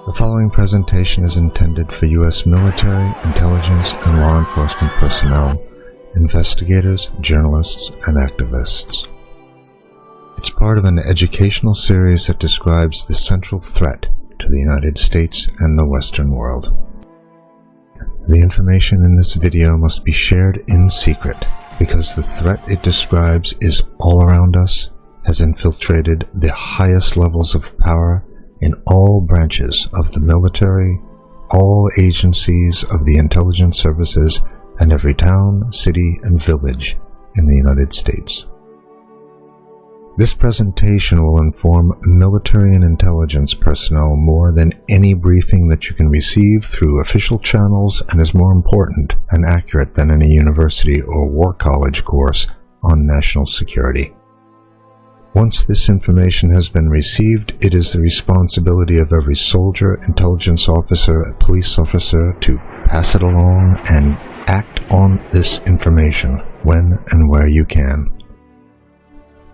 The following presentation is intended for U.S. military, intelligence, and law enforcement personnel, investigators, journalists, and activists. It's part of an educational series that describes the central threat to the United States and the Western world. The information in this video must be shared in secret because the threat it describes is all around us, has infiltrated the highest levels of power in all branches of the military, all agencies of the intelligence services, and every town, city, and village in the United States. This presentation will inform military and intelligence personnel more than any briefing that you can receive through official channels, and is more important and accurate than any university or war college course on national security. Once this information has been received, it is the responsibility of every soldier, intelligence officer, and police officer to pass it along and act on this information when and where you can.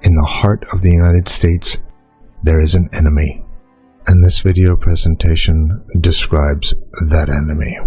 In the heart of the United States, there is an enemy, and this video presentation describes that enemy.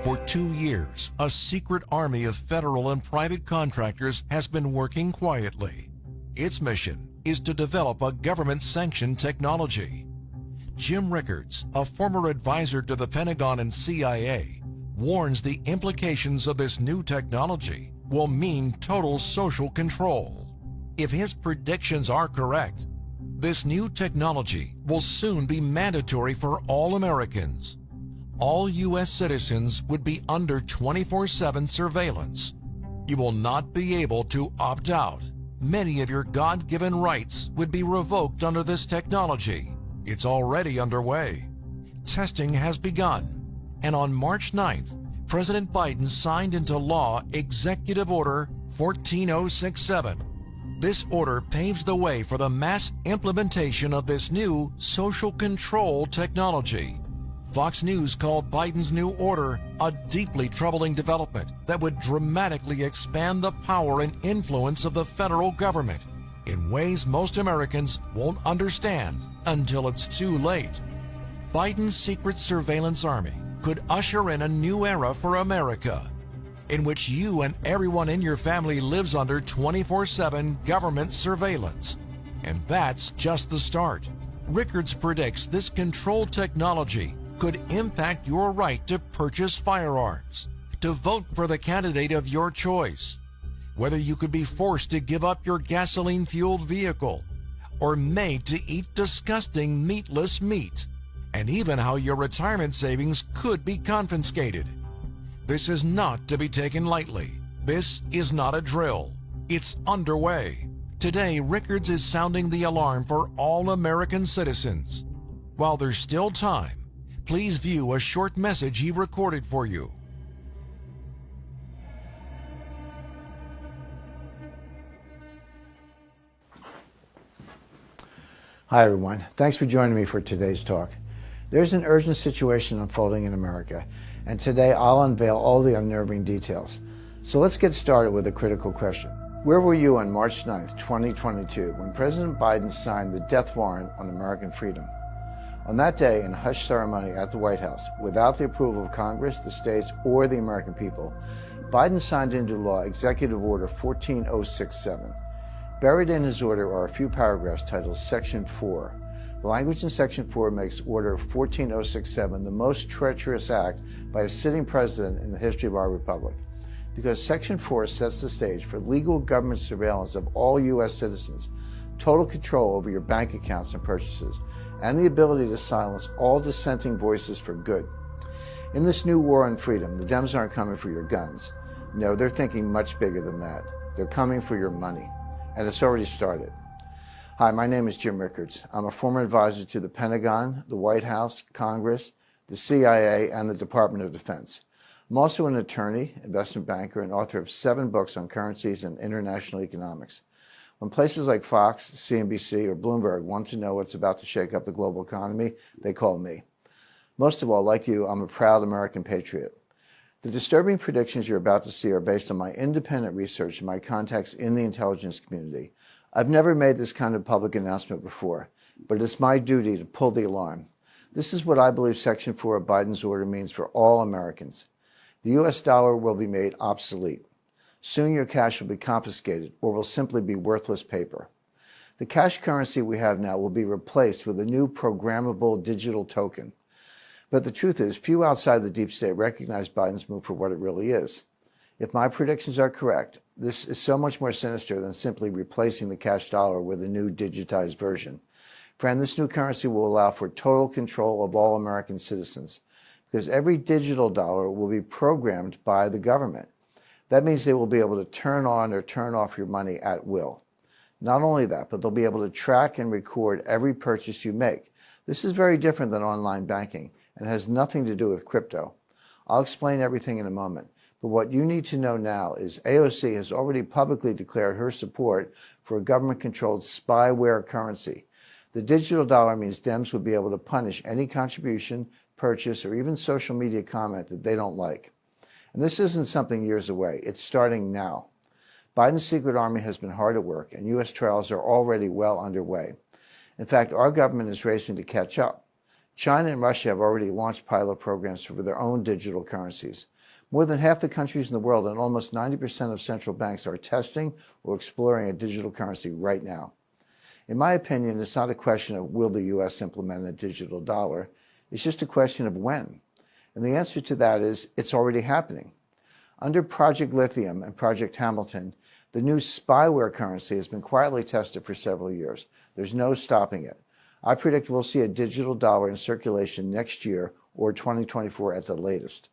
For 2 years, a secret army of federal and private contractors has been working quietly. Its mission is to develop a government-sanctioned technology. Jim Rickards, a former advisor to the Pentagon and CIA, warns the implications of this new technology will mean total social control. If his predictions are correct, this new technology will soon be mandatory for all Americans. All U.S. citizens would be under 24/7 surveillance. You will not be able to opt out. Many of your God-given rights would be revoked under this technology. It's already underway. Testing has begun, and on March 9th, President Biden signed into law Executive Order 14067. This order paves the way for the mass implementation of this new social control technology. Fox News called Biden's new order a deeply troubling development that would dramatically expand the power and influence of the federal government in ways most Americans won't understand until it's too late. Biden's secret surveillance army could usher in a new era for America, in which you and everyone in your family lives under 24/7 government surveillance. And that's just the start. Rickards predicts this control technology could impact your right to purchase firearms, to vote for the candidate of your choice, whether you could be forced to give up your gasoline-fueled vehicle, or made to eat disgusting meatless meat, and even how your retirement savings could be confiscated. This is not to be taken lightly. This is not a drill. It's underway. Today, Rickards is sounding the alarm for all American citizens. While there's still time, please view a short message he recorded for you. Hi everyone, thanks for joining me for today's talk. There's an urgent situation unfolding in America, and today I'll unveil all the unnerving details. So let's get started with a critical question. Where were you on March 9th, 2022, when President Biden signed the death warrant on American freedom? On that day, in a hush ceremony at the White House, without the approval of Congress, the states, or the American people, Biden signed into law Executive Order 14067. Buried in his order are a few paragraphs titled Section 4. The language in Section 4 makes Order 14067 the most treacherous act by a sitting president in the history of our republic, because Section 4 sets the stage for legal government surveillance of all U.S. citizens, total control over your bank accounts and purchases, and the ability to silence all dissenting voices for good. In this new war on freedom, the Dems aren't coming for your guns. No, they're thinking much bigger than that. They're coming for your money. and it's already started. Hi, my name is Jim Rickards. I'm a former advisor to the Pentagon, the White House, Congress, the CIA, and the Department of Defense. I'm also an attorney, investment banker, and author of 7 books on currencies and international economics. When places like Fox, CNBC, or Bloomberg want to know what's about to shake up the global economy, they call me. Most of all, like you, I'm a proud American patriot. The disturbing predictions you're about to see are based on my independent research and my contacts in the intelligence community. I've never made this kind of public announcement before, but it's my duty to pull the alarm. This is what I believe Section 4 of Biden's order means for all Americans. The U.S. dollar will be made obsolete. Soon your cash will be confiscated or will simply be worthless paper. The cash currency we have now will be replaced with a new programmable digital token. But the truth is, few outside the deep state recognize Biden's move for what it really is. If my predictions are correct, this is so much more sinister than simply replacing the cash dollar with a new digitized version. Friend, this new currency will allow for total control of all American citizens, because every digital dollar will be programmed by the government. That means they will be able to turn on or turn off your money at will. Not only that, but they'll be able to track and record every purchase you make. This is very different than online banking and has nothing to do with crypto. I'll explain everything in a moment. But what you need to know now is AOC has already publicly declared her support for a government-controlled spyware currency. The digital dollar means Dems would be able to punish any contribution, purchase, or even social media comment that they don't like. And this isn't something years away. It's starting now. Biden's secret army has been hard at work, and U.S. trials are already well underway. In fact, our government is racing to catch up. China and Russia have already launched pilot programs for their own digital currencies. More than half the countries in the world and almost 90% of central banks are testing or exploring a digital currency right now. In my opinion, it's not a question of will the U.S. implement a digital dollar. It's just a question of when. And the answer to that is it's already happening. Under Project Lithium and Project Hamilton, the new spyware currency has been quietly tested for several years. There's no stopping it. I predict we'll see a digital dollar in circulation next year or 2024 at the latest.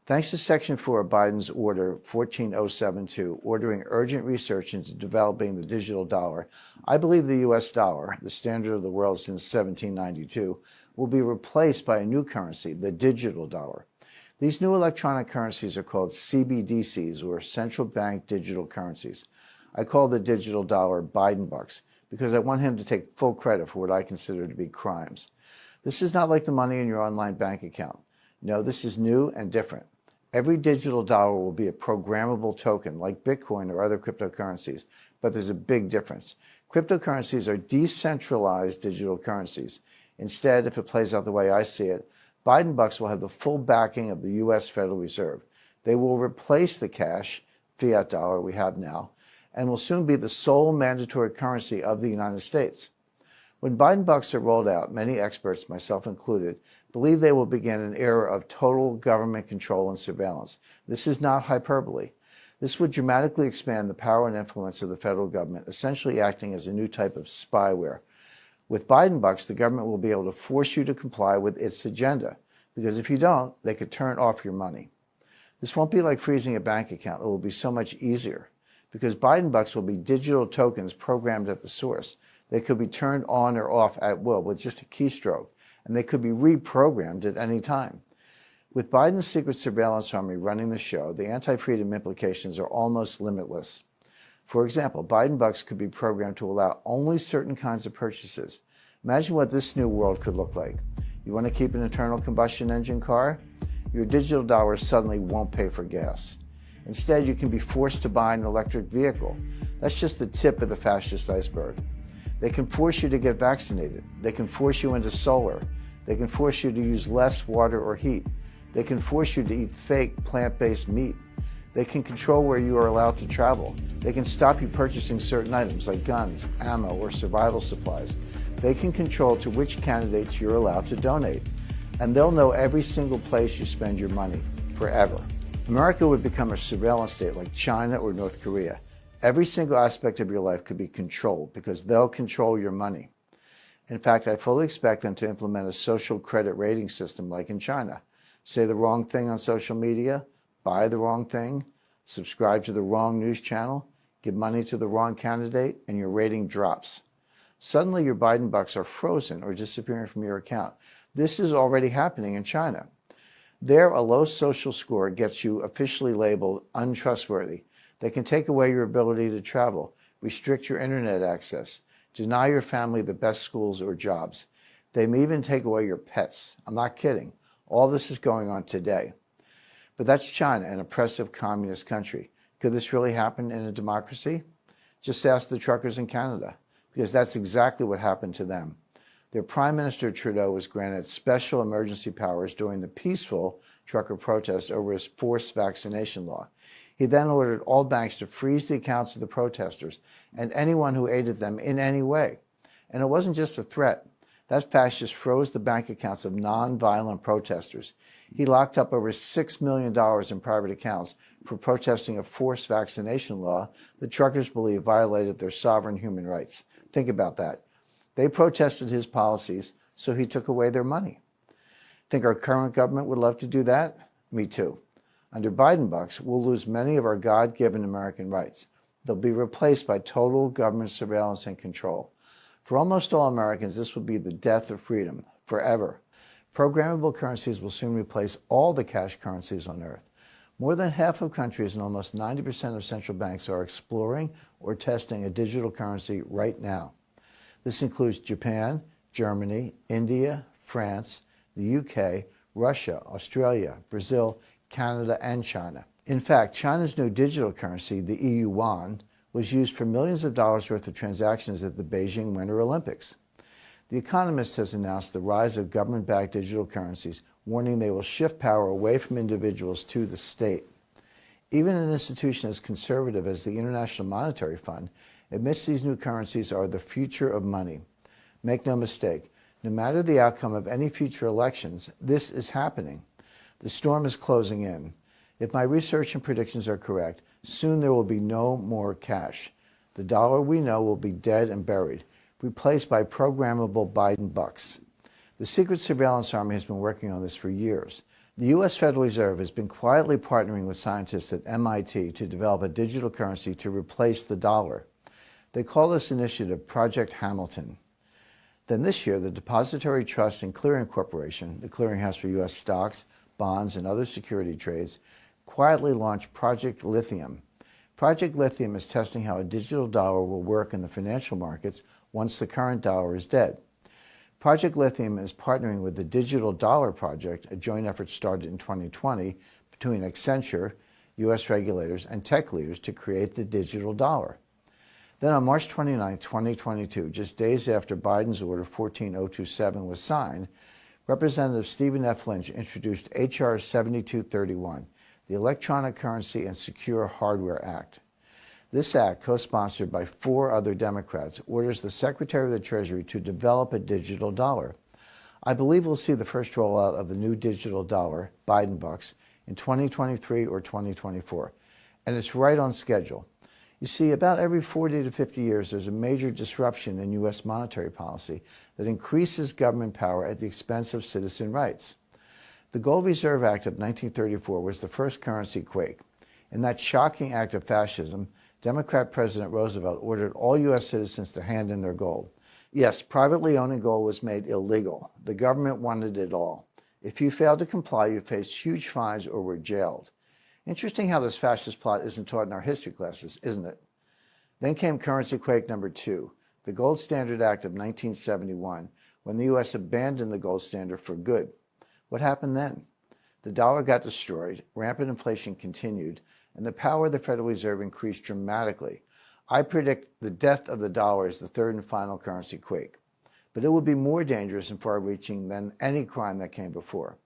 Thanks to Section 4 of Biden's Order 14072, ordering urgent research into developing the digital dollar, I believe the U.S. dollar, the standard of the world since 1792, will be replaced by a new currency, the digital dollar. These new electronic currencies are called CBDCs, or central bank digital currencies. I call the digital dollar Biden bucks because I want him to take full credit for what I consider to be crimes. This is not like the money in your online bank account. No, this is new and different. Every digital dollar will be a programmable token like Bitcoin or other cryptocurrencies, but there's a big difference. Cryptocurrencies are decentralized digital currencies. Instead, if it plays out the way I see it, Biden bucks will have the full backing of the U.S. Federal Reserve. They will replace the cash, fiat dollar we have now, and will soon be the sole mandatory currency of the United States. When Biden bucks are rolled out, many experts, myself included, believe they will begin an era of total government control and surveillance. This is not hyperbole. This would dramatically expand the power and influence of the federal government, essentially acting as a new type of spyware. With Biden bucks, the government will be able to force you to comply with its agenda, because if you don't, they could turn off your money. This won't be like freezing a bank account. It will be so much easier, because Biden bucks will be digital tokens programmed at the source. They could be turned on or off at will with just a keystroke, and they could be reprogrammed at any time. With Biden's secret surveillance army running the show, the anti-freedom implications are almost limitless. For example, Biden bucks could be programmed to allow only certain kinds of purchases. Imagine what this new world could look like. You want to keep an internal combustion engine car? Your digital dollar suddenly won't pay for gas. Instead, you can be forced to buy an electric vehicle. That's just the tip of the fascist iceberg. They can force you to get vaccinated. They can force you into solar. They can force you to use less water or heat. They can force you to eat fake plant-based meat. They can control where you are allowed to travel. They can stop you purchasing certain items like guns, ammo, or survival supplies. They can control to which candidates you're allowed to donate. And they'll know every single place you spend your money, forever. America would become a surveillance state like China or North Korea. Every single aspect of your life could be controlled because they'll control your money. In fact, I fully expect them to implement a social credit rating system like in China. Say the wrong thing on social media, buy the wrong thing, subscribe to the wrong news channel, Give money to the wrong candidate, and your rating drops. Suddenly, your Biden bucks are frozen or disappearing from your account. This is already happening in China. There, a low social score gets you officially labeled untrustworthy. They can take away your ability to travel, restrict your internet access, deny your family the best schools or jobs. They may even take away your pets. I'm not kidding. All this is going on today. But that's China, an oppressive communist country. Could this really happen in a democracy? Just ask the truckers in Canada, because that's exactly what happened to them. Their Prime Minister Trudeau was granted special emergency powers during the peaceful trucker protest over his forced vaccination law. He then ordered all banks to freeze the accounts of the protesters and anyone who aided them in any way. And it wasn't just a threat. That fascist froze the bank accounts of non-violent protesters. He locked up over $6 million in private accounts for protesting a forced vaccination law that truckers believe violated their sovereign human rights. Think about that. They protested his policies, so he took away their money. Think our current government would love to do that? Me too. Under Biden bucks, we'll lose many of our God-given American rights. They'll be replaced by total government surveillance and control. For almost all Americans, this will be the death of freedom, forever. Programmable currencies will soon replace all the cash currencies on Earth. More than half of countries and almost 90% of central banks are exploring or testing a digital currency right now. This includes Japan, Germany, India, France, the UK, Russia, Australia, Brazil, Canada, and China. In fact, China's new digital currency, the EU yuan, was used for millions of dollars worth of transactions at the Beijing Winter Olympics. The Economist has announced the rise of government-backed digital currencies, warning they will shift power away from individuals to the state. Even an institution as conservative as the International Monetary Fund admits these new currencies are the future of money. Make no mistake, no matter the outcome of any future elections, this is happening. The storm is closing in. If my research and predictions are correct, soon there will be no more cash. The dollar we know will be dead and buried, replaced by programmable Biden bucks. The Secret Surveillance Army has been working on this for years. The U.S. Federal Reserve has been quietly partnering with scientists at MIT to develop a digital currency to replace the dollar. They call this initiative Project Hamilton. Then this year, the Depository Trust and Clearing Corporation, the clearinghouse for U.S. stocks, bonds, and other security trades, quietly launched Project Lithium. Project Lithium is testing how a digital dollar will work in the financial markets once the current dollar is dead. Project Lithium is partnering with the Digital Dollar Project, a joint effort started in 2020 between Accenture, U.S. regulators, and tech leaders to create the digital dollar. Then on March 29, 2022, just days after Biden's Order 14027 was signed, Representative Stephen F. Lynch introduced H.R. 7231, the Electronic Currency and Secure Hardware Act. This act, co-sponsored by 4 other Democrats, orders the Secretary of the Treasury to develop a digital dollar. I believe we'll see the first rollout of the new digital dollar, Biden bucks, in 2023 or 2024. And it's right on schedule. You see, about every 40 to 50 years, there's a major disruption in U.S. monetary policy that increases government power at the expense of citizen rights. The Gold Reserve Act of 1934 was the first currency quake. In that shocking act of fascism, Democrat President Roosevelt ordered all U.S. citizens to hand in their gold. Yes, privately owning gold was made illegal. The government wanted it all. If you failed to comply, you faced huge fines or were jailed. Interesting how this fascist plot isn't taught in our history classes, isn't it? Then came currency quake number 2, the Gold Standard Act of 1971, when the U.S. abandoned the gold standard for good. What happened then? The dollar got destroyed, rampant inflation continued, and the power of the Federal Reserve increased dramatically. I predict the death of the dollar is the third and final currency quake. But it will be more dangerous and far-reaching than any crime that came before.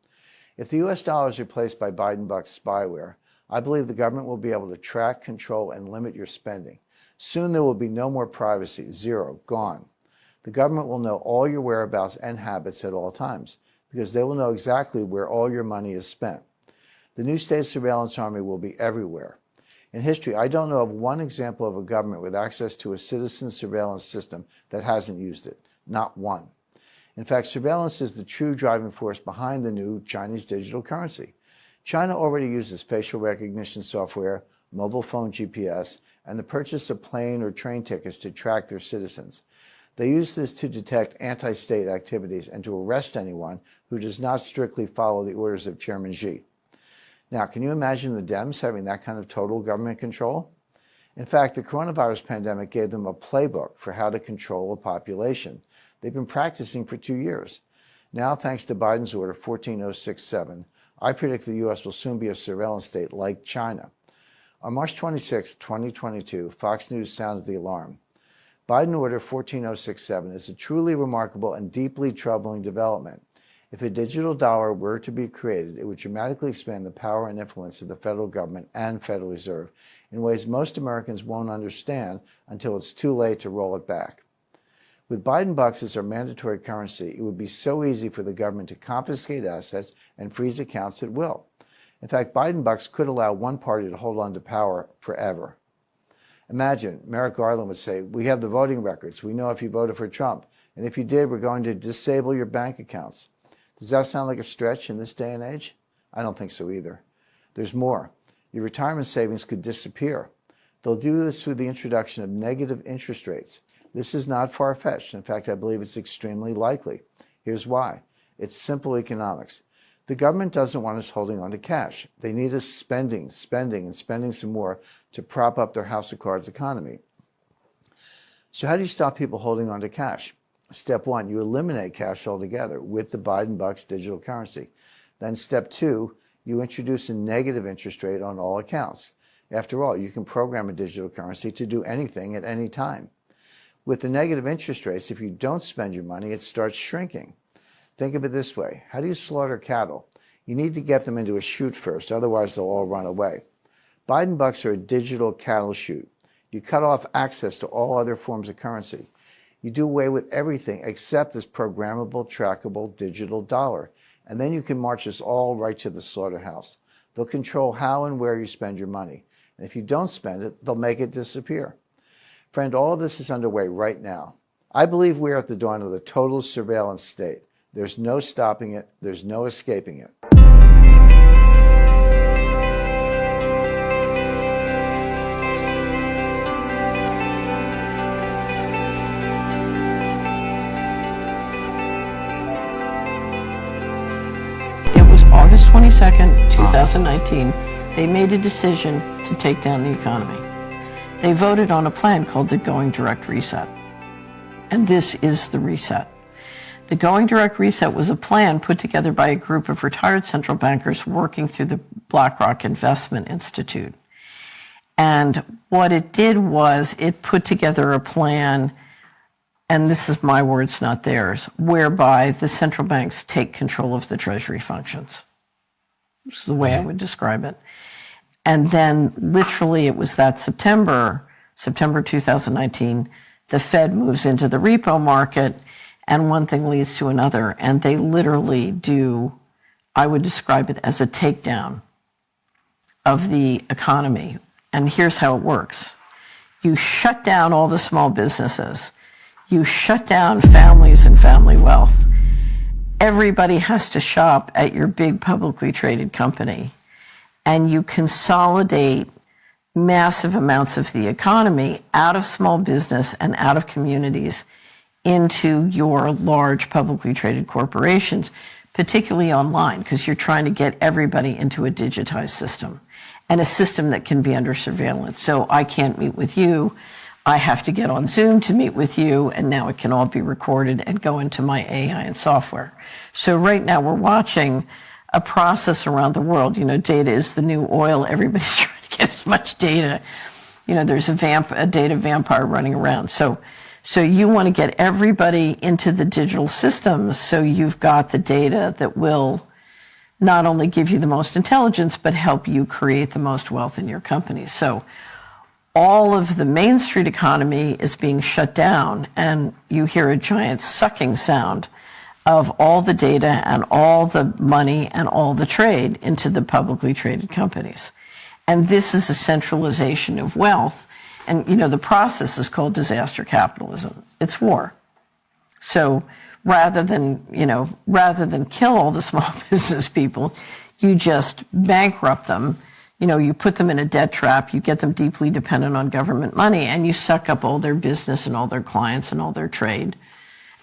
If the U.S. dollar is replaced by Biden bucks spyware, I believe the government will be able to track, control, and limit your spending. Soon there will be no more privacy, zero, gone. The government will know all your whereabouts and habits at all times, because they will know exactly where all your money is spent. The new state surveillance army will be everywhere. In history, I don't know of one example of a government with access to a citizen surveillance system that hasn't used it. Not one. In fact, surveillance is the true driving force behind the new Chinese digital currency. China already uses facial recognition software, mobile phone GPS, and the purchase of plane or train tickets to track their citizens. They use this to detect anti-state activities and to arrest anyone who does not strictly follow the orders of Chairman Xi. Now, can you imagine the Dems having that kind of total government control? In fact, the coronavirus pandemic gave them a playbook for how to control a population. They've been practicing for 2 years. Now, thanks to Biden's order 14067, I predict the U.S. will soon be a surveillance state like China. On March 26, 2022, Fox News sounds the alarm. Biden Order 14067 is a truly remarkable and deeply troubling development. If a digital dollar were to be created, it would dramatically expand the power and influence of the federal government and Federal Reserve in ways most Americans won't understand until it's too late to roll it back. With Biden bucks as our mandatory currency, it would be so easy for the government to confiscate assets and freeze accounts at will. In fact, Biden bucks could allow one party to hold on to power forever. Imagine Merrick Garland would say, "We have the voting records. We know if you voted for Trump. And if you did, we're going to disable your bank accounts." Does that sound like a stretch in this day and age? I don't think so either. There's more. Your retirement savings could disappear. They'll do this through the introduction of negative interest rates. This is not far-fetched. In fact, I believe it's extremely likely. Here's why. It's simple economics. The government doesn't want us holding on to cash. They need us spending, and spending some more to prop up their house of cards economy. So how do you stop people holding on to cash? Step one, you eliminate cash altogether with the Biden bucks digital currency. Then step two, you introduce a negative interest rate on all accounts. After all, you can program a digital currency to do anything at any time. With the negative interest rates, if you don't spend your money, it starts shrinking. Think of it this way. How do you slaughter cattle? You need to get them into a chute first, otherwise they'll all run away. Biden bucks are a digital cattle chute. You cut off access to all other forms of currency. You do away with everything except this programmable, trackable digital dollar. And then you can march us all right to the slaughterhouse. They'll control how and where you spend your money. And if you don't spend it, they'll make it disappear. Friend, all of this is underway right now. I believe we are at the dawn of the total surveillance state. There's no stopping it. There's no escaping it. It was August 22nd, 2019. They made a decision to take down the economy. They voted on a plan called the Going Direct Reset. And this is the reset. The Going Direct Reset was a plan put together by a group of retired central bankers working through the BlackRock Investment Institute. And what it did was it put together a plan, and this is my words, not theirs, whereby the central banks take control of the treasury functions. This is the way I would describe it. And then literally it was that September 2019, the Fed moves into the repo market, and one thing leads to another, and they literally do, I would describe it as a takedown of the economy. And here's how it works. You shut down all the small businesses. You shut down families and family wealth. Everybody has to shop at your big publicly traded company. And you consolidate massive amounts of the economy out of small business and out of communities into your large publicly traded corporations, particularly online, because you're trying to get everybody into a digitized system and a system that can be under surveillance. So I can't meet with you. I have to get on Zoom to meet with you, and now it can all be recorded and go into my AI and software. So right now we're watching a process around the world. You know, data is the new oil. Everybody's trying to get as much data. You know, there's a data vampire running around. So you want to get everybody into the digital systems so you've got the data that will not only give you the most intelligence, but help you create the most wealth in your company. So all of the Main Street economy is being shut down, and you hear a giant sucking sound of all the data and all the money and all the trade into the publicly traded companies. And this is a centralization of wealth. And, you know, the process is called disaster capitalism. It's war. So rather than kill all the small business people, you just bankrupt them. you put them in a debt trap, you get them deeply dependent on government money, and you suck up all their business and all their clients and all their trade.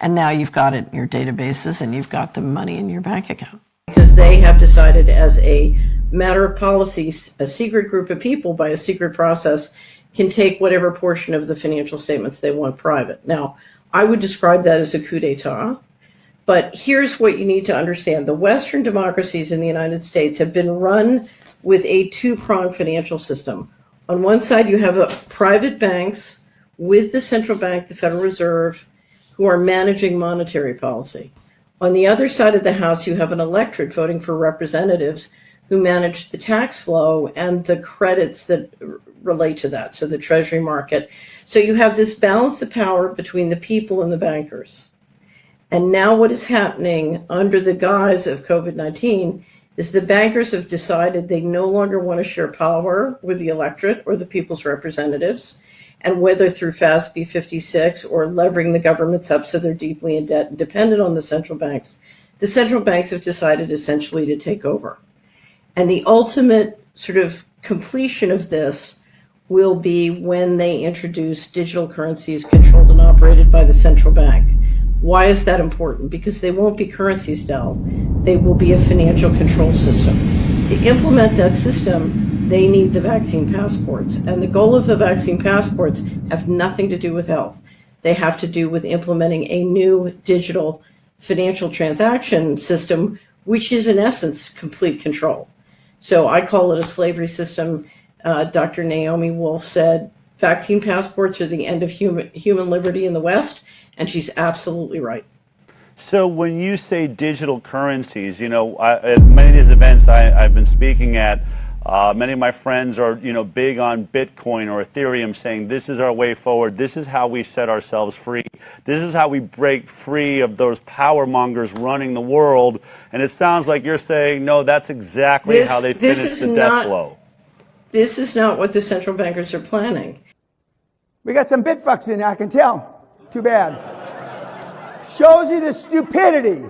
And now you've got it in your databases and you've got the money in your bank account. Because they have decided as a matter of policy, a secret group of people by a secret process can take whatever portion of the financial statements they want private. Now, I would describe that as a coup d'etat. But here's what you need to understand. The Western democracies in the United States have been run with a two-pronged financial system. On one side, you have private banks with the central bank, the Federal Reserve, who are managing monetary policy. On the other side of the house, you have an electorate voting for representatives who manage the tax flow and the credits that relate to that, so the treasury market. So you have this balance of power between the people and the bankers. And now what is happening under the guise of COVID-19 is the bankers have decided they no longer want to share power with the electorate or the people's representatives, and whether through FASB 56 or levering the governments up so they're deeply in debt and dependent on the central banks have decided essentially to take over. And the ultimate sort of completion of this will be when they introduce digital currencies controlled and operated by the central bank. Why is that important? Because they won't be currencies, Del. They will be a financial control system. To implement that system, they need the vaccine passports. And the goal of the vaccine passports have nothing to do with health. They have to do with implementing a new digital financial transaction system, which is in essence complete control. So I call it a slavery system. Dr. Naomi Wolf said, vaccine passports are the end of human liberty in the West, and she's absolutely right. So when you say digital currencies, at many of these events I've been speaking at, many of my friends are, big on Bitcoin or Ethereum, saying this is our way forward. This is how we set ourselves free. This is how we break free of those power mongers running the world. And it sounds like you're saying, no, that's exactly how they finish the death blow. This is not what the central bankers are planning. We got some bitfucks in there, I can tell. Too bad. Shows you the stupidity.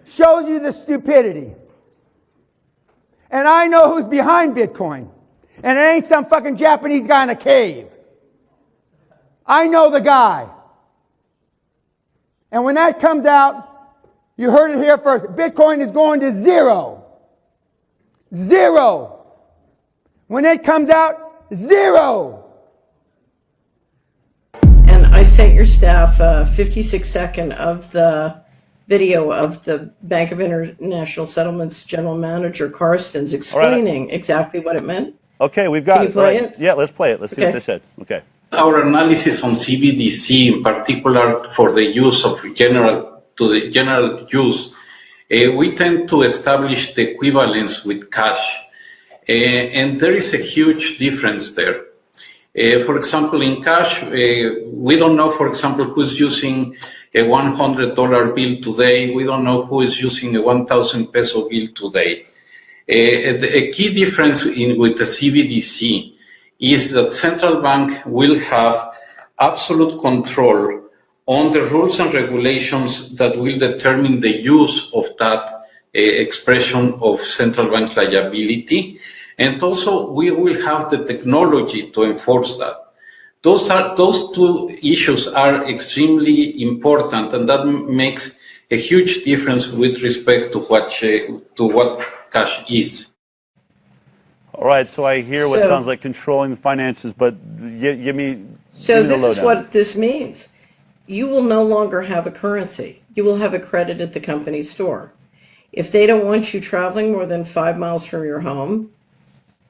Shows you the stupidity. And I know who's behind Bitcoin. And it ain't some fucking Japanese guy in a cave. I know the guy. And when that comes out, you heard it here first. Bitcoin is going to zero. Zero. When it comes out, zero. And I sent your staff a 56-second of the video of the Bank of International Settlements General Manager Carstens explaining exactly what it meant. Okay, we've got Can you play it? Yeah, let's play it. Let's see what they said. Okay. Our analysis on CBDC, in particular for the use of general use, we tend to establish the equivalence with cash. And there is a huge difference there. For example, in cash, we don't know, for example, who's using a $100 bill today. We don't know who is using a 1,000 peso bill today. A key difference with the CBDC is that central bank will have absolute control on the rules and regulations that will determine the use of that expression of central bank liability. And also, we will have the technology to enforce that. Those two issues are extremely important, and that makes a huge difference with respect to what cash is. All right, so I hear what sounds like controlling the finances, but give me So this is what this means. You will no longer have a currency. You will have a credit at the company store. If they don't want you traveling more than 5 miles from your home,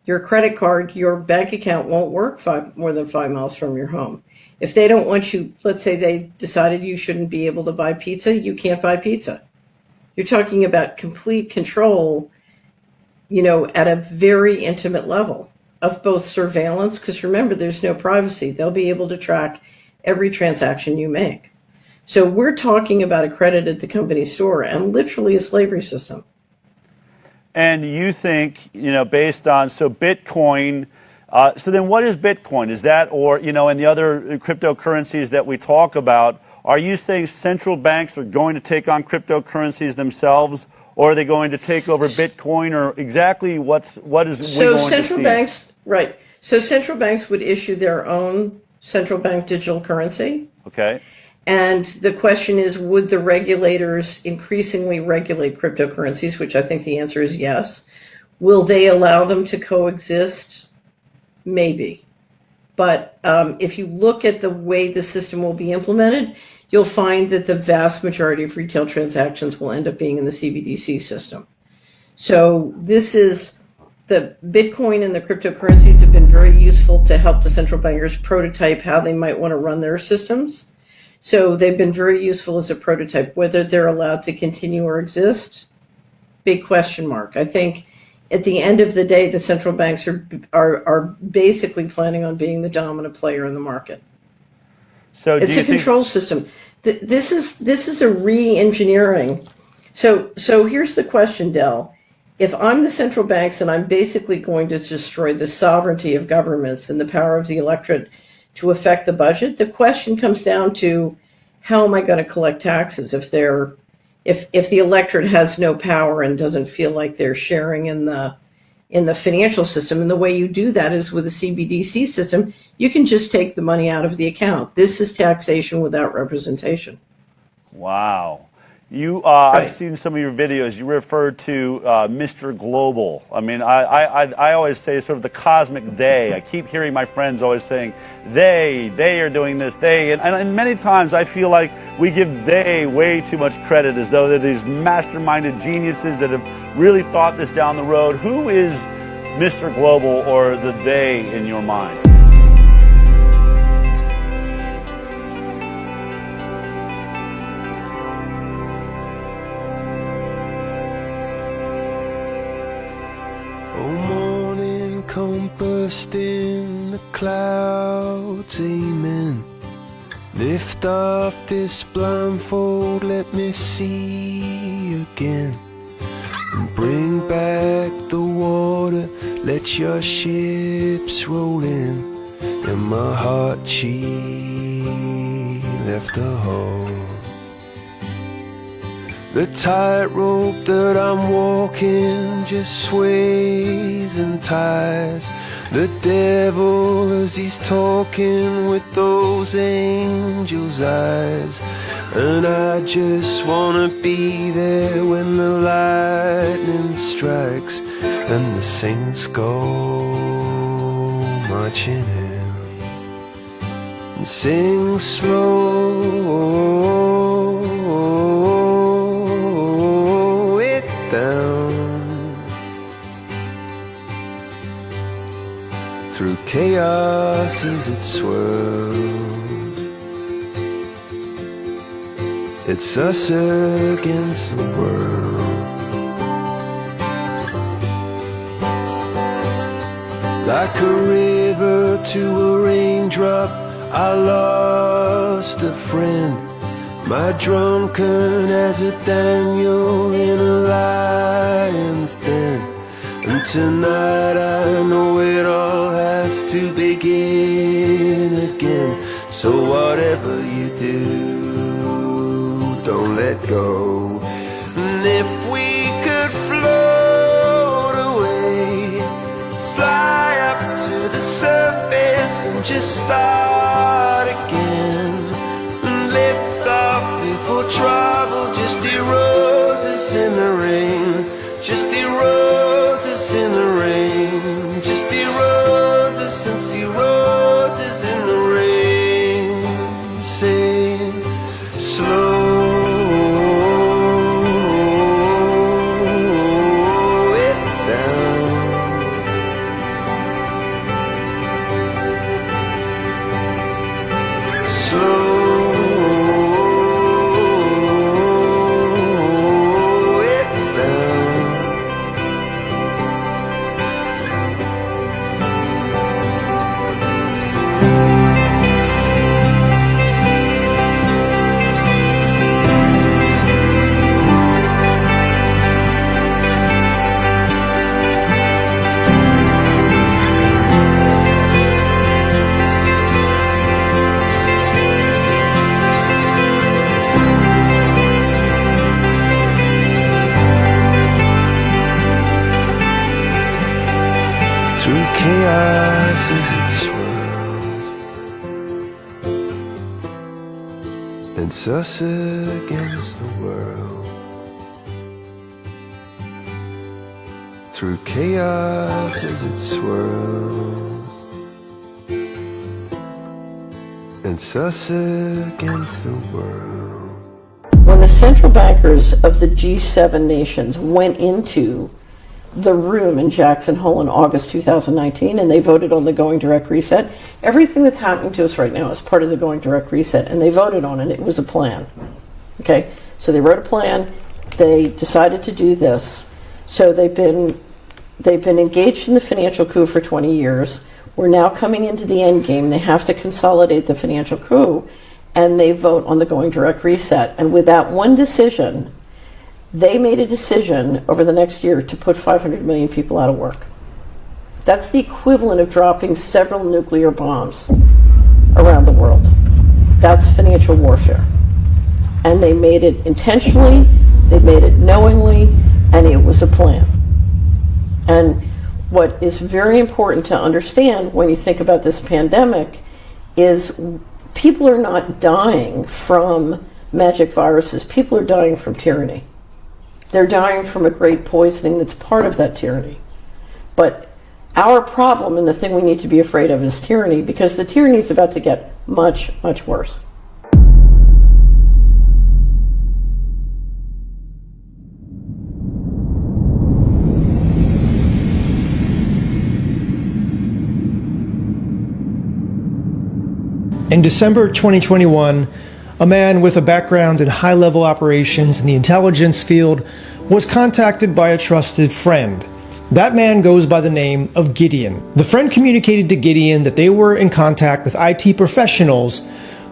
your credit card, your bank account won't work more than 5 miles from your home. If they don't want you, let's say they decided you shouldn't be able to buy pizza, you can't buy pizza. You're talking about complete control, at a very intimate level of both surveillance, because remember, there's no privacy. They'll be able to track every transaction you make. So we're talking about a credit at the company store and literally a slavery system. And you think, based on, so Bitcoin, so then what is Bitcoin? Is that, or, and the other cryptocurrencies that we talk about, are you saying central banks are going to take on cryptocurrencies themselves, or are they going to take over Bitcoin, or exactly what is we going to see? Right. So central banks would issue their own central bank digital currency. Okay. And the question is, would the regulators increasingly regulate cryptocurrencies, which I think the answer is yes. Will they allow them to coexist? Maybe. But if you look at the way the system will be implemented, you'll find that the vast majority of retail transactions will end up being in the CBDC system. So this is, the Bitcoin and the cryptocurrencies have been very useful to help the central bankers prototype how they might want to run their systems. So they've been very useful as a prototype. Whether they're allowed to continue or exist, big question mark. I think at the end of the day, the central banks are basically planning on being the dominant player in the market. So it's a control system. This is a re-engineering. So here's the question, Del. If I'm the central banks and I'm basically going to destroy the sovereignty of governments and the power of the electorate to affect the budget, the question comes down to, how am I going to collect taxes if the electorate has no power and doesn't feel like they're sharing in the financial system? And the way you do that is with a CBDC system. You can just take the money out of the account. This is taxation without representation. Wow. You, Right. I've seen some of your videos. You refer to Mr. Global. I mean, I always say sort of the cosmic they. I keep hearing my friends always saying, they are doing this, they. And many times I feel like we give they way too much credit, as though they're these masterminded geniuses that have really thought this down the road. Who is Mr. Global, or the they, in your mind? Come bursting the clouds, amen. Lift off this blindfold, let me see again. And bring back the water, let your ships roll in. In my heart she left a hole. The tightrope that I'm walking just sways and ties. The devil, as he's talking with those angels' eyes. And I just wanna be there when the lightning strikes and the saints go marching in. And sing slow through chaos as it swirls. It's us against the world. Like a river to a raindrop, I lost a friend. My drunken as a Daniel in a lion's den. And tonight I know it all has to begin again. So whatever you do, don't let go. And if we could float away, fly up to the surface and just start again. And lift off before trouble just erodes us in the rain. Just erodes us in the rain. Just erodes us and see roses in the rain. Say slow it down. Slow it down. as it swirls, it's us against the world. Through chaos as it swirls, it's us against the world. When the central bankers of the G7 nations went into the room in Jackson Hole in August 2019 and they voted on the Going Direct Reset, everything that's happening to us right now is part of the Going Direct Reset, and they voted on it. It was a plan. Okay? So they wrote a plan, they decided to do this. So they've been engaged in the financial coup for 20 years. We're now coming into the end game. They have to consolidate the financial coup, and they vote on the Going Direct Reset. And with that one decision, they made a decision over the next year to put 500 million people out of work. That's the equivalent of dropping several nuclear bombs around the world. That's financial warfare. And they made it intentionally, they made it knowingly, and it was a plan. And what is very important to understand when you think about this pandemic is people are not dying from magic viruses. People are dying from tyranny. They're dying from a great poisoning that's part of that tyranny. But our problem and the thing we need to be afraid of is tyranny, because the tyranny is about to get much, much worse. In December 2021, a man with a background in high-level operations in the intelligence field was contacted by a trusted friend. That man goes by the name of Gideon. The friend communicated to Gideon that they were in contact with IT professionals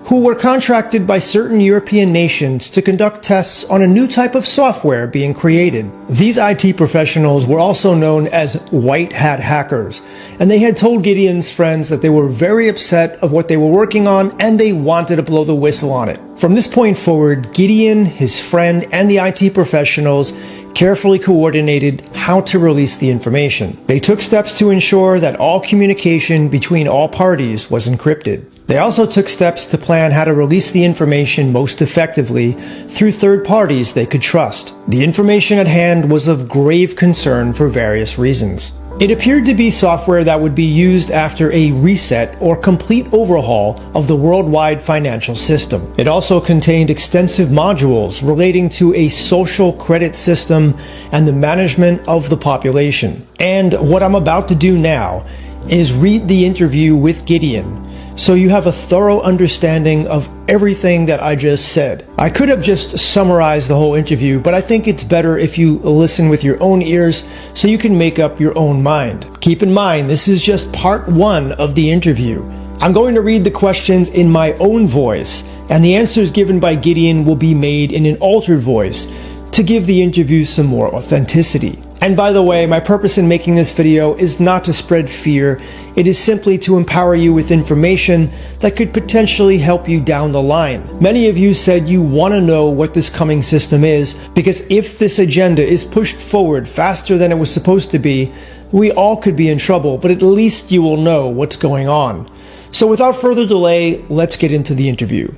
who were contracted by certain European nations to conduct tests on a new type of software being created. These IT professionals were also known as white hat hackers, and they had told Gideon's friends that they were very upset of what they were working on and they wanted to blow the whistle on it. From this point forward, Gideon, his friend, and the IT professionals carefully coordinated how to release the information. They took steps to ensure that all communication between all parties was encrypted. They also took steps to plan how to release the information most effectively through third parties they could trust. The information at hand was of grave concern for various reasons. It appeared to be software that would be used after a reset or complete overhaul of the worldwide financial system. It also contained extensive modules relating to a social credit system and the management of the population. And what I'm about to do now is read the interview with Gideon, so you have a thorough understanding of everything that I just said. I could have just summarized the whole interview, but I think it's better if you listen with your own ears so you can make up your own mind. Keep in mind, this is just part one of the interview. I'm going to read the questions in my own voice, and the answers given by Gideon will be made in an altered voice to give the interview some more authenticity. And by the way, my purpose in making this video is not to spread fear. It is simply to empower you with information that could potentially help you down the line. Many of you said you want to know what this coming system is, because if this agenda is pushed forward faster than it was supposed to be, we all could be in trouble, but at least you will know what's going on. So without further delay, let's get into the interview.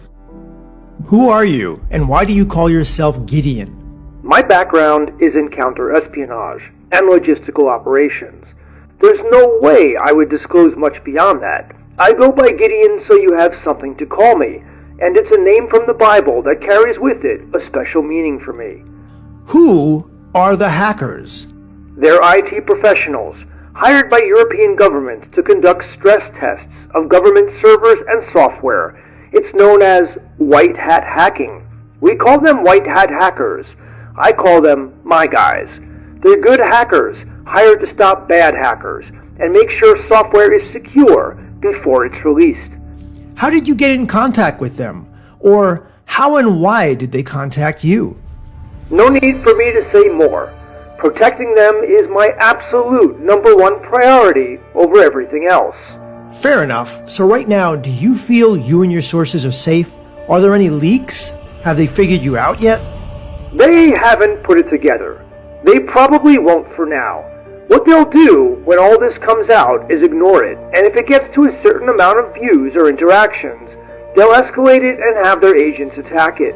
Who are you, and why do you call yourself Gideon? My background is in counter-espionage and logistical operations. There's no way I would disclose much beyond that. I go by Gideon so you have something to call me, and it's a name from the Bible that carries with it a special meaning for me. Who are the hackers? They're IT professionals, hired by European governments to conduct stress tests of government servers and software. It's known as white hat hacking. We call them white hat hackers. I call them my guys. They're good hackers, hired to stop bad hackers and make sure software is secure before it's released. How did you get in contact with them? Or how and why did they contact you? No need for me to say more. Protecting them is my absolute #1 priority over everything else. Fair enough. So right now, do you feel you and your sources are safe? Are there any leaks? Have they figured you out yet? They haven't put it together. They probably won't for now. What they'll do when all this comes out is ignore it, and if it gets to a certain amount of views or interactions, they'll escalate it and have their agents attack it.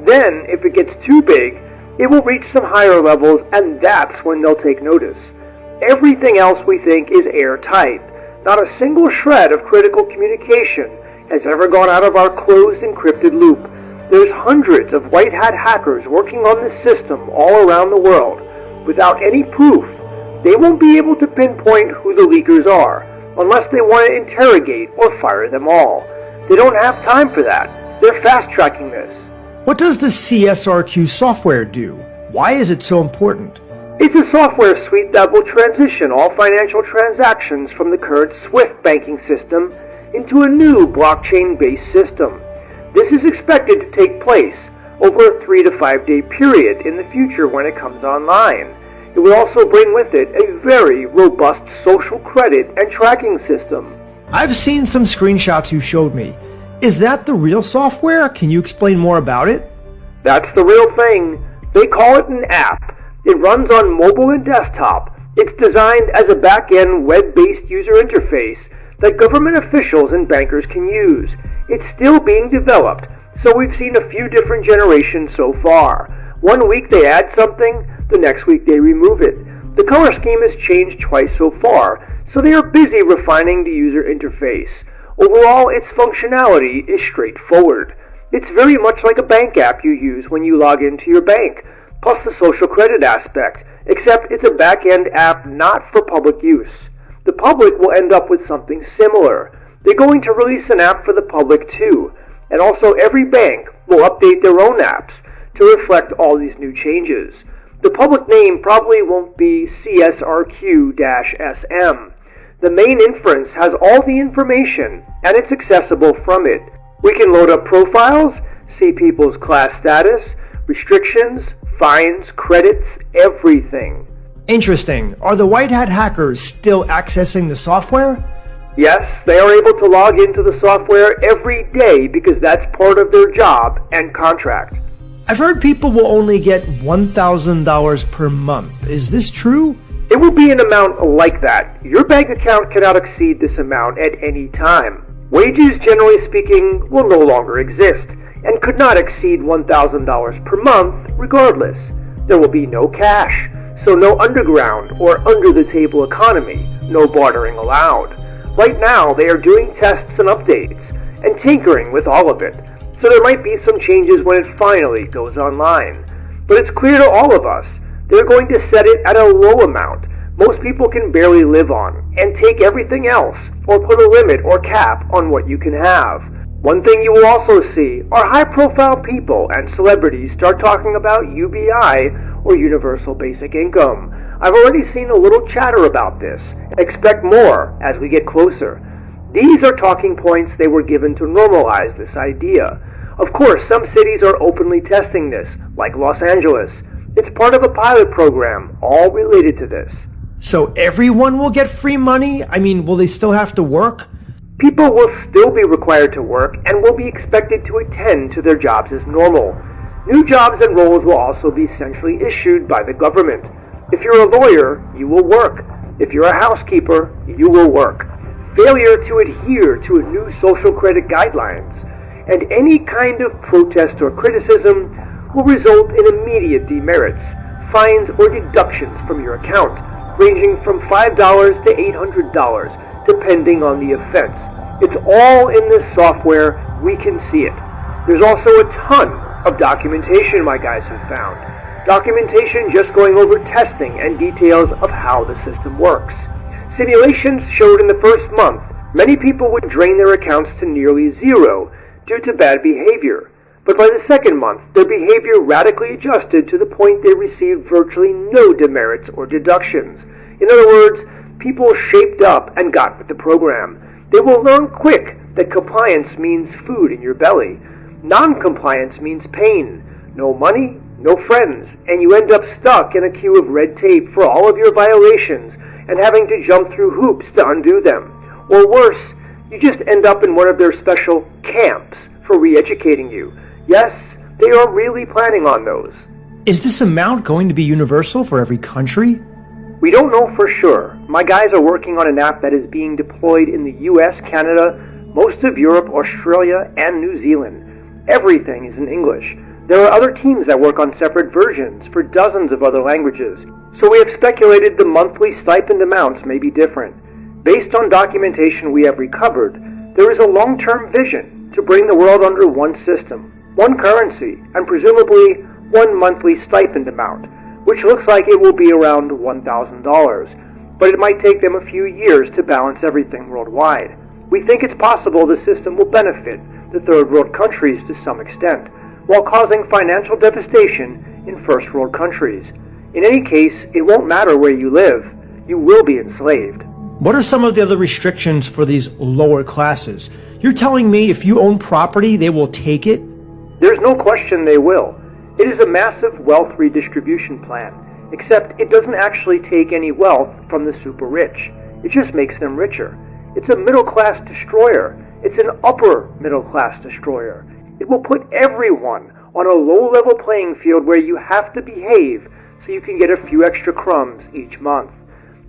Then, if it gets too big, it will reach some higher levels, and that's when they'll take notice. Everything else we think is airtight. Not a single shred of critical communication has ever gone out of our closed encrypted loop. There's hundreds of white hat hackers working on this system all around the world. Without any proof, they won't be able to pinpoint who the leakers are, unless they want to interrogate or fire them all. They don't have time for that. They're fast-tracking this. What does the CSRQ software do? Why is it so important? It's a software suite that will transition all financial transactions from the current SWIFT banking system into a new blockchain-based system. This is expected to take place over a 3 to 5 day period in the future when it comes online. It will also bring with it a very robust social credit and tracking system. I've seen some screenshots you showed me. Is that the real software? Can you explain more about it? That's the real thing. They call it an app. It runs on mobile and desktop. It's designed as a back-end web-based user interface that government officials and bankers can use. It's still being developed, so we've seen a few different generations so far. One week they add something, the next week they remove it. The color scheme has changed twice so far, so they are busy refining the user interface. Overall, its functionality is straightforward. It's very much like a bank app you use when you log into your bank, plus the social credit aspect, except it's a back-end app not for public use. The public will end up with something similar. They're going to release an app for the public too, and also every bank will update their own apps to reflect all these new changes. The public name probably won't be CSRQ-SM. The main inference has all the information, and it's accessible from it. We can load up profiles, see people's class status, restrictions, fines, credits, everything. Interesting. Are the white hat hackers still accessing the software? Yes, they are able to log into the software every day because that's part of their job and contract. I've heard people will only get $1,000 per month. Is this true? It will be an amount like that. Your bank account cannot exceed this amount at any time. Wages, generally speaking, will no longer exist and could not exceed $1,000 per month regardless. There will be no cash, so no underground or under-the-table economy, no bartering allowed. Right now, they are doing tests and updates and tinkering with all of it, so there might be some changes when it finally goes online. But it's clear to all of us, they're going to set it at a low amount most people can barely live on, and take everything else, or put a limit or cap on what you can have. One thing you will also see are high-profile people and celebrities start talking about UBI, or Universal Basic Income. I've already seen a little chatter about this. Expect more as we get closer. These are talking points they were given to normalize this idea. Of course, some cities are openly testing this, like Los Angeles. It's part of a pilot program, all related to this. So everyone will get free money? I mean, will they still have to work? People will still be required to work and will be expected to attend to their jobs as normal. New jobs and roles will also be centrally issued by the government. If you're a lawyer, you will work. If you're a housekeeper, you will work. Failure to adhere to a new social credit guidelines and any kind of protest or criticism will result in immediate demerits, fines, or deductions from your account, ranging from $5 to $800, depending on the offense. It's all in this software. We can see it. There's also a ton of documentation my guys have found. Documentation just going over testing and details of how the system works. Simulations showed in the first month, many people would drain their accounts to nearly zero due to bad behavior. But by the second month, their behavior radically adjusted to the point they received virtually no demerits or deductions. In other words, people shaped up and got with the program. They will learn quick that compliance means food in your belly. Non-compliance means pain. No money, no friends, and you end up stuck in a queue of red tape for all of your violations and having to jump through hoops to undo them. Or worse, you just end up in one of their special camps for re-educating you. Yes, they are really planning on those. Is this amount going to be universal for every country? We don't know for sure. My guys are working on an app that is being deployed in the US, Canada, most of Europe, Australia, and New Zealand. Everything is in English. There are other teams that work on separate versions for dozens of other languages. So we have speculated the monthly stipend amounts may be different. Based on documentation we have recovered, there is a long-term vision to bring the world under one system, one currency, and presumably one monthly stipend amount, which looks like it will be around $1,000, but it might take them a few years to balance everything worldwide. We think it's possible the system will benefit the third world countries to some extent, while causing financial devastation in first world countries. In any case, it won't matter where you live. You will be enslaved. What are some of the other restrictions for these lower classes? You're telling me if you own property, they will take it? There's no question they will. It is a massive wealth redistribution plan, except it doesn't actually take any wealth from the super rich. It just makes them richer. It's a middle-class destroyer. It's an upper middle-class destroyer. It will put everyone on a low-level playing field where you have to behave so you can get a few extra crumbs each month.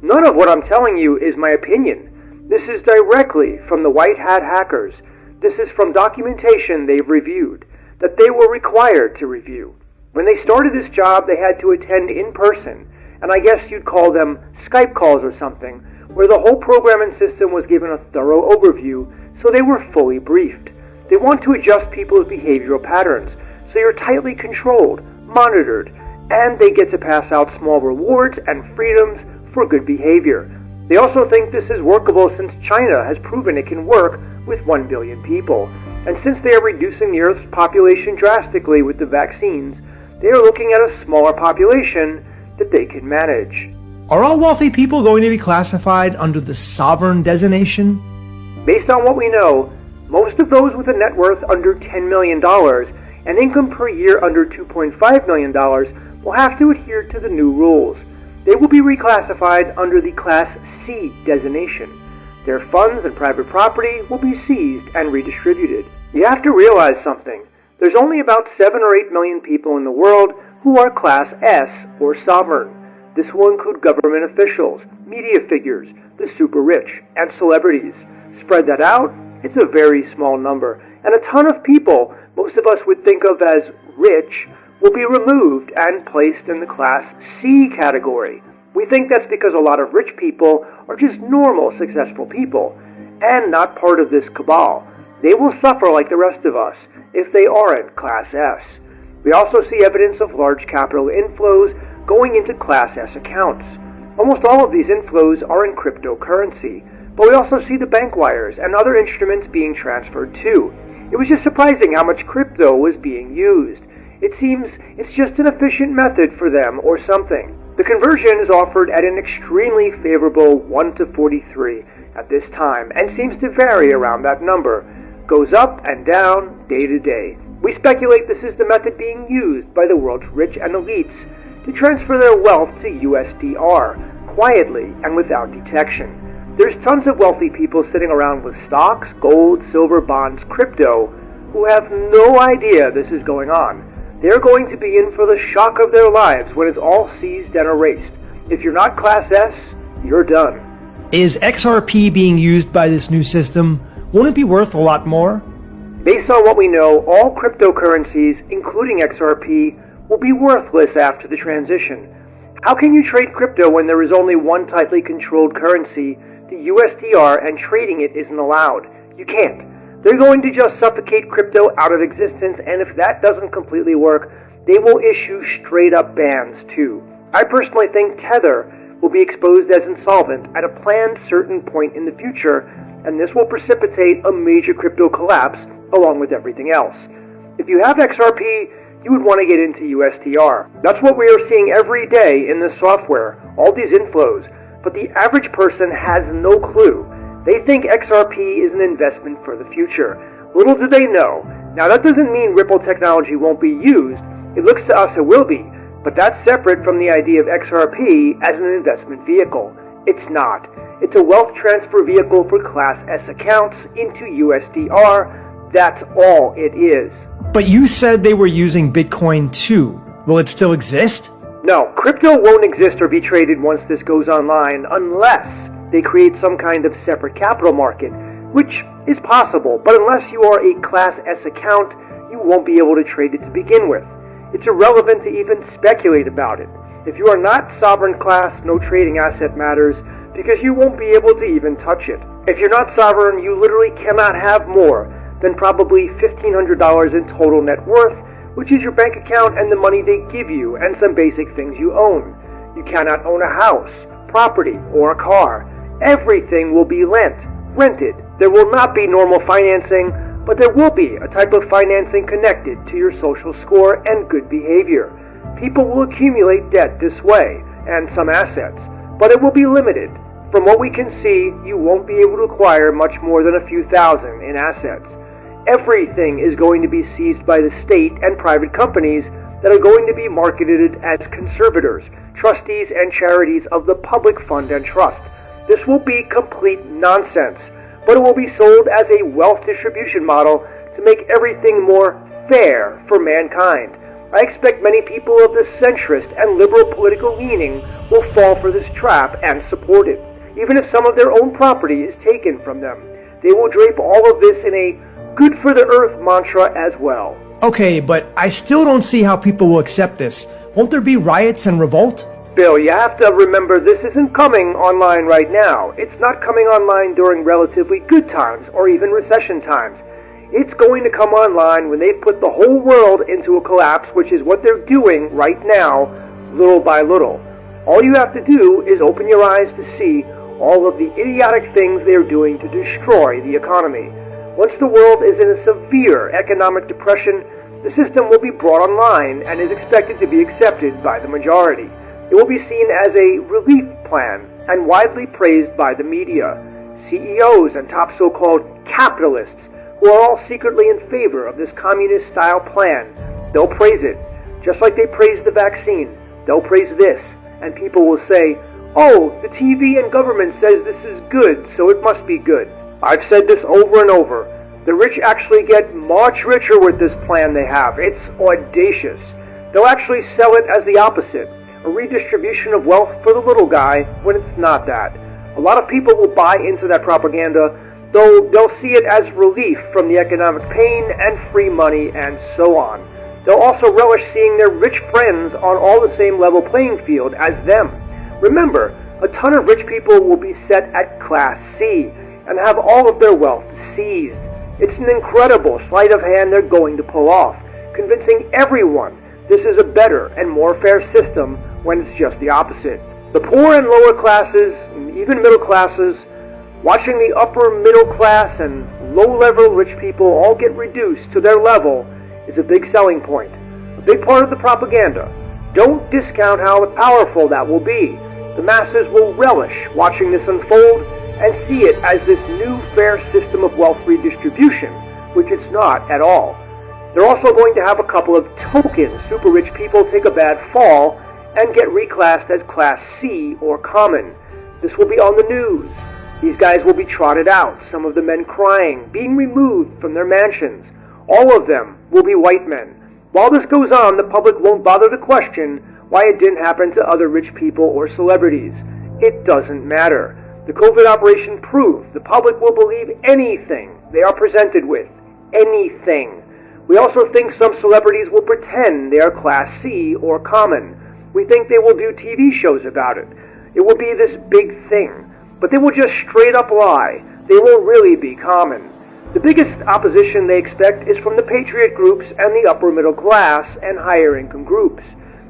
None of what I'm telling you is my opinion. This is directly from the white hat hackers. This is from documentation they've reviewed, that they were required to review. When they started this job, they had to attend in person, and I guess you'd call them Skype calls or something, where the whole program and system was given a thorough overview, so they were fully briefed. They want to adjust people's behavioral patterns, so you're tightly controlled, monitored, and they get to pass out small rewards and freedoms for good behavior. They also think this is workable since China has proven it can work with 1 billion people. And since they are reducing the Earth's population drastically with the vaccines, they are looking at a smaller population that they can manage. Are all wealthy people going to be classified under the sovereign designation? Based on what we know, most of those with a net worth under $10 million and income per year under $2.5 million will have to adhere to the new rules. They will be reclassified under the Class C designation. Their funds and private property will be seized and redistributed. You have to realize something. There's only about 7 or 8 million people in the world who are Class S or sovereign. This will include government officials, media figures, the super rich, and celebrities. Spread that out, it's a very small number. And a ton of people most of us would think of as rich will be removed and placed in the Class C category. We think that's because a lot of rich people are just normal, successful people, and not part of this cabal. They will suffer like the rest of us if they aren't Class S. We also see evidence of large capital inflows going into Class S accounts. Almost all of these inflows are in cryptocurrency, but we also see the bank wires and other instruments being transferred too. It was just surprising how much crypto was being used. It seems it's just an efficient method for them or something. The conversion is offered at an extremely favorable 1 to 43 at this time and seems to vary around that number. Goes up and down day to day. We speculate this is the method being used by the world's rich and elites to transfer their wealth to USDR, quietly and without detection. There's tons of wealthy people sitting around with stocks, gold, silver, bonds, crypto, who have no idea this is going on. They're going to be in for the shock of their lives when it's all seized and erased. If you're not Class S, you're done. Is XRP being used by this new system? Won't it be worth a lot more? Based on what we know, all cryptocurrencies, including XRP, will be worthless after the transition. How can you trade crypto when there is only one tightly controlled currency, the USDR, and trading it isn't allowed? You can't. They're going to just suffocate crypto out of existence, and if that doesn't completely work, they will issue straight-up bans too. I personally think Tether will be exposed as insolvent at a planned certain point in the future, and this will precipitate a major crypto collapse along with everything else. If you have XRP, you would want to get into USDR. That's what we are seeing every day in this software, all these inflows, but the average person has no clue. They think XRP is an investment for the future. Little do they know. Now that doesn't mean Ripple technology won't be used. It looks to us it will be, but that's separate from the idea of XRP as an investment vehicle. It's not. It's a wealth transfer vehicle for Class S accounts into USDR. That's all it is. But you said they were using Bitcoin too. Will it still exist? No, crypto won't exist or be traded once this goes online unless they create some kind of separate capital market, which is possible, but unless you are a Class S account, you won't be able to trade it to begin with. It's irrelevant to even speculate about it. If you are not sovereign class, no trading asset matters because you won't be able to even touch it. If you're not sovereign, you literally cannot have more than probably $1,500 in total net worth, which is your bank account and the money they give you and some basic things you own. You cannot own a house, property, or a car. Everything will be rented. There will not be normal financing, but there will be a type of financing connected to your social score and good behavior. People will accumulate debt this way, and some assets, but it will be limited. From what we can see, you won't be able to acquire much more than a few thousand in assets. Everything is going to be seized by the state and private companies that are going to be marketed as conservators, trustees, and charities of the public fund and trust. This will be complete nonsense, but it will be sold as a wealth distribution model to make everything more fair for mankind. I expect many people of the centrist and liberal political leaning will fall for this trap and support it. Even if some of their own property is taken from them, they will drape all of this in a good for the earth mantra as well. Okay, but I still don't see how people will accept this. Won't there be riots and revolt? Bill, you have to remember this isn't coming online right now. It's not coming online during relatively good times or even recession times. It's going to come online when they've put the whole world into a collapse, which is what they're doing right now, little by little. All you have to do is open your eyes to see all of the idiotic things they're doing to destroy the economy. Once the world is in a severe economic depression, the system will be brought online and is expected to be accepted by the majority. It will be seen as a relief plan and widely praised by the media. CEOs and top so-called capitalists who are all secretly in favor of this communist-style plan, they'll praise it. Just like they praise the vaccine, they'll praise this, and people will say, "Oh, the TV and government says this is good, so it must be good." I've said this over and over. The rich actually get much richer with this plan they have. It's audacious. They'll actually sell it as the opposite, a redistribution of wealth for the little guy when it's not that. A lot of people will buy into that propaganda, though they'll see it as relief from the economic pain and free money and so on. They'll also relish seeing their rich friends on all the same level playing field as them. Remember, a ton of rich people will be set at Class C and have all of their wealth seized. It's an incredible sleight of hand they're going to pull off, convincing everyone this is a better and more fair system when it's just the opposite. The poor and lower classes, and even middle classes, watching the upper middle class and low-level rich people all get reduced to their level is a big selling point, a big part of the propaganda. Don't discount how powerful that will be. The masses will relish watching this unfold and see it as this new fair system of wealth redistribution, which it's not at all. They're also going to have a couple of token super rich people take a bad fall and get reclassed as Class C or common. This will be on the news. These guys will be trotted out, some of the men crying, being removed from their mansions. All of them will be white men. While this goes on, the public won't bother to question why it didn't happen to other rich people or celebrities. It doesn't matter. The COVID operation proved the public will believe anything they are presented with. Anything. We also think some celebrities will pretend they are Class C or common. We think they will do TV shows about it. It will be this big thing. But they will just straight up lie. They will really be common. The biggest opposition they expect is from the patriot groups and the upper middle class and higher income groups.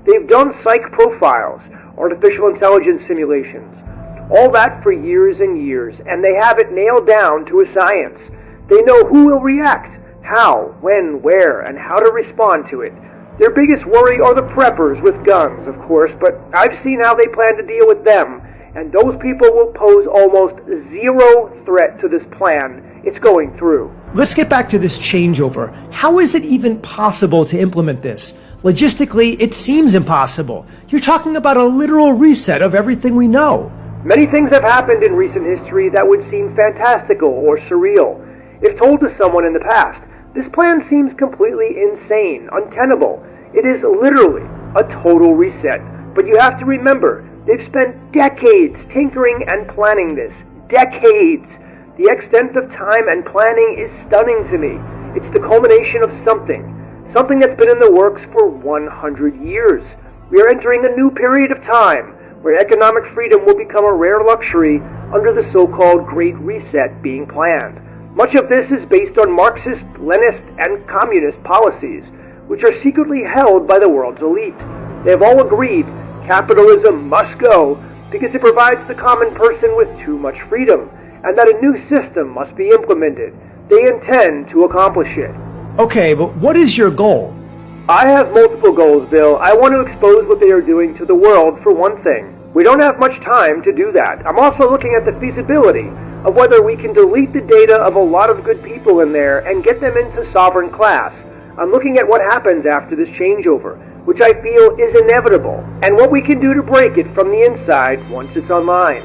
They've done psych profiles, artificial intelligence simulations, all that for years and years, and they have it nailed down to a science. They know who will react, how, when, where, and how to respond to it. Their biggest worry are the preppers with guns, of course, but I've seen how they plan to deal with them, and those people will pose almost zero threat to this plan. It's going through. Let's get back to this changeover. How is it even possible to implement this? Logistically, it seems impossible. You're talking about a literal reset of everything we know. Many things have happened in recent history that would seem fantastical or surreal. If told to someone in the past, this plan seems completely insane, untenable. It is literally a total reset. But you have to remember, they've spent decades tinkering and planning this. Decades! The extent of time and planning is stunning to me. It's the culmination of something that's been in the works for 100 years. We are entering a new period of time where economic freedom will become a rare luxury under the so-called Great Reset being planned. Much of this is based on Marxist, Leninist, and communist policies, which are secretly held by the world's elite. They have all agreed capitalism must go because it provides the common person with too much freedom, and that a new system must be implemented. They intend to accomplish it. Okay, but what is your goal? I have multiple goals, Bill. I want to expose what they are doing to the world, for one thing. We don't have much time to do that. I'm also looking at the feasibility of whether we can delete the data of a lot of good people in there and get them into sovereign class. I'm looking at what happens after this changeover, which I feel is inevitable, and what we can do to break it from the inside once it's online.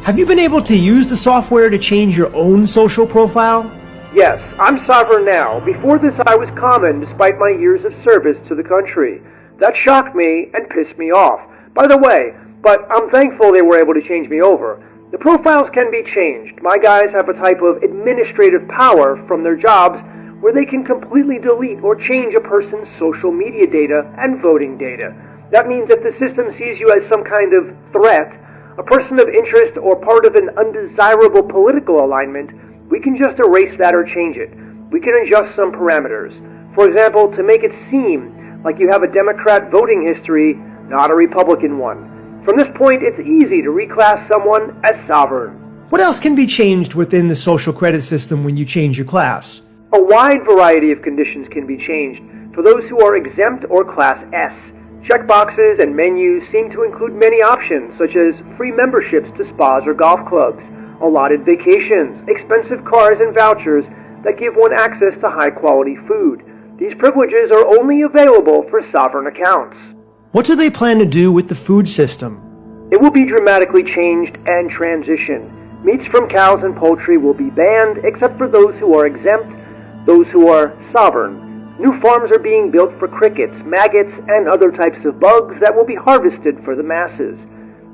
Have you been able to use the software to change your own social profile? Yes, I'm sovereign now. Before this I was common despite my years of service to the country. That shocked me and pissed me off. By the way, but I'm thankful they were able to change me over. The profiles can be changed. My guys have a type of administrative power from their jobs where they can completely delete or change a person's social media data and voting data. That means if the system sees you as some kind of threat, a person of interest, or part of an undesirable political alignment, we can just erase that or change it. We can adjust some parameters. For example, to make it seem like you have a Democrat voting history, not a Republican one. From this point, it's easy to reclass someone as sovereign. What else can be changed within the social credit system when you change your class? A wide variety of conditions can be changed for those who are exempt or Class S. Checkboxes and menus seem to include many options, such as free memberships to spas or golf clubs, allotted vacations, expensive cars, and vouchers that give one access to high-quality food. These privileges are only available for sovereign accounts. What do they plan to do with the food system? It will be dramatically changed and transitioned. Meats from cows and poultry will be banned, except for those who are exempt, those who are sovereign. New farms are being built for crickets, maggots, and other types of bugs that will be harvested for the masses.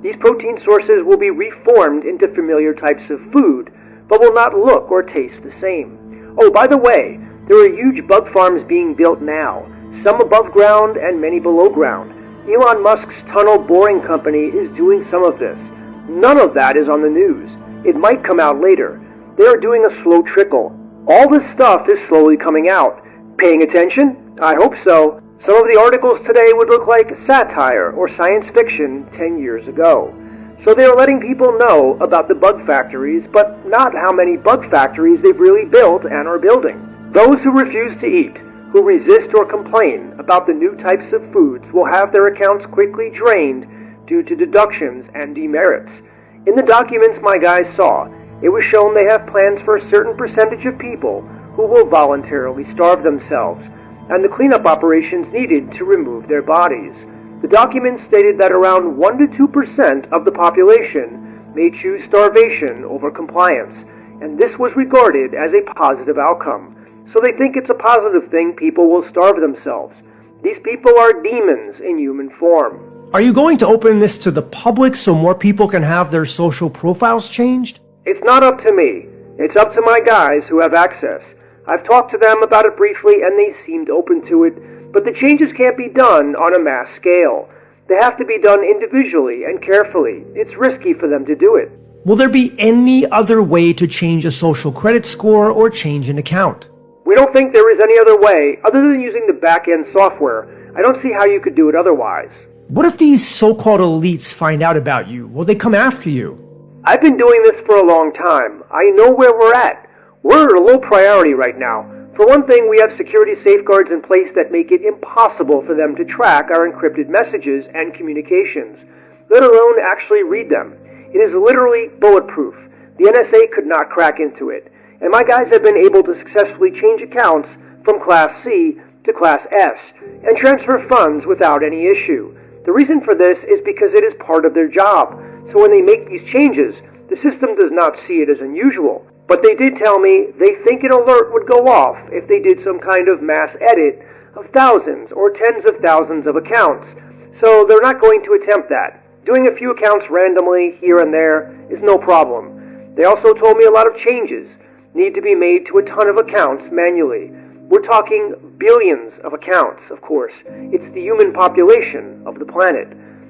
These protein sources will be reformed into familiar types of food, but will not look or taste the same. Oh, by the way, there are huge bug farms being built now, some above ground and many below ground. Elon Musk's tunnel boring company is doing some of this. None of that is on the news. It might come out later. They are doing a slow trickle. All this stuff is slowly coming out. Paying attention? I hope so. Some of the articles today would look like satire or science fiction 10 years ago. So they are letting people know about the bug factories, but not how many bug factories they've really built and are building. Those who refuse to eat, who resist or complain about the new types of foods, will have their accounts quickly drained due to deductions and demerits. In the documents my guys saw, it was shown they have plans for a certain percentage of people who will voluntarily starve themselves, and the cleanup operations needed to remove their bodies. The documents stated that around 1 to 2% of the population may choose starvation over compliance, and this was regarded as a positive outcome. So they think it's a positive thing people will starve themselves. These people are demons in human form. Are you going to open this to the public so more people can have their social profiles changed? It's not up to me. It's up to my guys who have access. I've talked to them about it briefly and they seemed open to it, but the changes can't be done on a mass scale. They have to be done individually and carefully. It's risky for them to do it. Will there be any other way to change a social credit score or change an account? We don't think there is any other way other than using the back-end software. I don't see how you could do it otherwise. What if these so-called elites find out about you? Will they come after you? I've been doing this for a long time. I know where we're at. We're at a low priority right now. For one thing, we have security safeguards in place that make it impossible for them to track our encrypted messages and communications, let alone actually read them. It is literally bulletproof. The NSA could not crack into it. And my guys have been able to successfully change accounts from Class C to Class S and transfer funds without any issue. The reason for this is because it is part of their job. So when they make these changes, the system does not see it as unusual. But they did tell me they think an alert would go off if they did some kind of mass edit of thousands or tens of thousands of accounts. so they're not going to attempt that. Doing a few accounts randomly here and there is no problem. They also told me a lot of changes need to be made to a ton of accounts manually. We're talking billions of accounts, of course. It's the human population of the planet.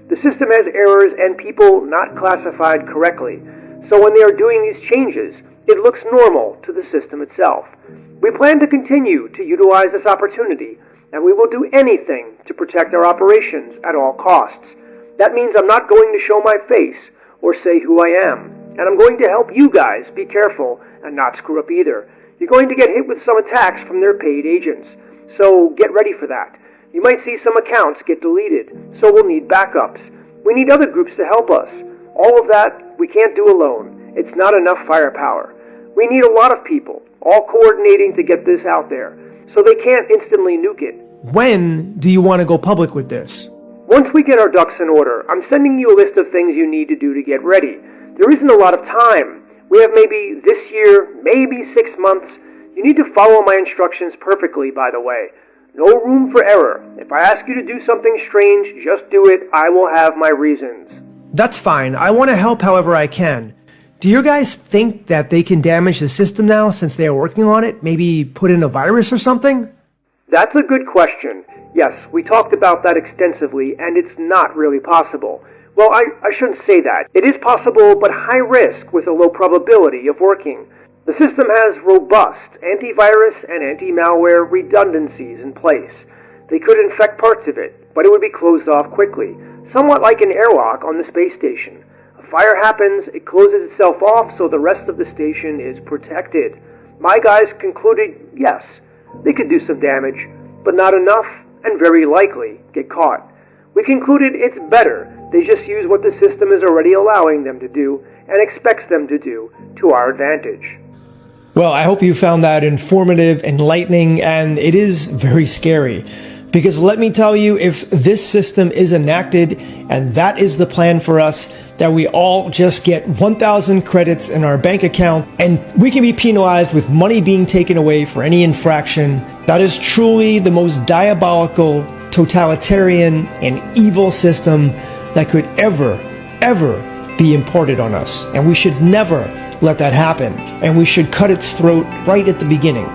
The system has errors and people not classified correctly. So when they are doing these changes, it looks normal to the system itself. We plan to continue to utilize this opportunity, and we will do anything to protect our operations at all costs. That means I'm not going to show my face or say who I am, and I'm going to help you guys be careful and not screw up either. You're going to get hit with some attacks from their paid agents, so get ready for that. You might see some accounts get deleted, so we'll need backups. We need other groups to help us. All of that we can't do alone. It's not enough firepower. We need a lot of people, all coordinating to get this out there, so they can't instantly nuke it. When do you want to go public with this? Once we get our ducks in order, I'm sending you a list of things you need to do to get ready. There isn't a lot of time. We have maybe this year, maybe 6 months. You need to follow my instructions perfectly, by the way. No room for error. If I ask you to do something strange, just do it. I will have my reasons. That's fine. I want to help however I can. Do you guys think that they can damage the system now since they are working on it? Maybe put in a virus or something? That's a good question. Yes, we talked about that extensively, and it's not really possible. Well, I shouldn't say that. It is possible, but high risk with a low probability of working. The system has robust antivirus and anti-malware redundancies in place. They could infect parts of it, but it would be closed off quickly, somewhat like an airlock on the space station. A fire happens, it closes itself off, so the rest of the station is protected. My guys concluded, yes, they could do some damage, but not enough, and very likely get caught. We concluded it's better they just use what the system is already allowing them to do and expects them to do to our advantage. Well, I hope you found that informative, enlightening, and it is very scary. Because let me tell you, if this system is enacted, and that is the plan for us, that we all just get 1,000 credits in our bank account, and we can be penalized with money being taken away for any infraction, that is truly the most diabolical, totalitarian, and evil system that could ever be imported on us. And we should never let that happen. And we should cut its throat right at the beginning.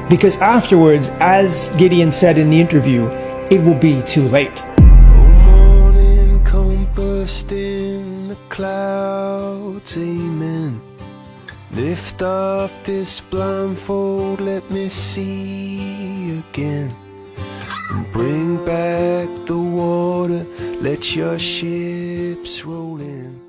Because afterwards, as Gideon said in the interview, it will be too late. Morning compassed in the clouds, amen. Lift off this blindfold, let me see again. And bring back the water, let your ships roll in.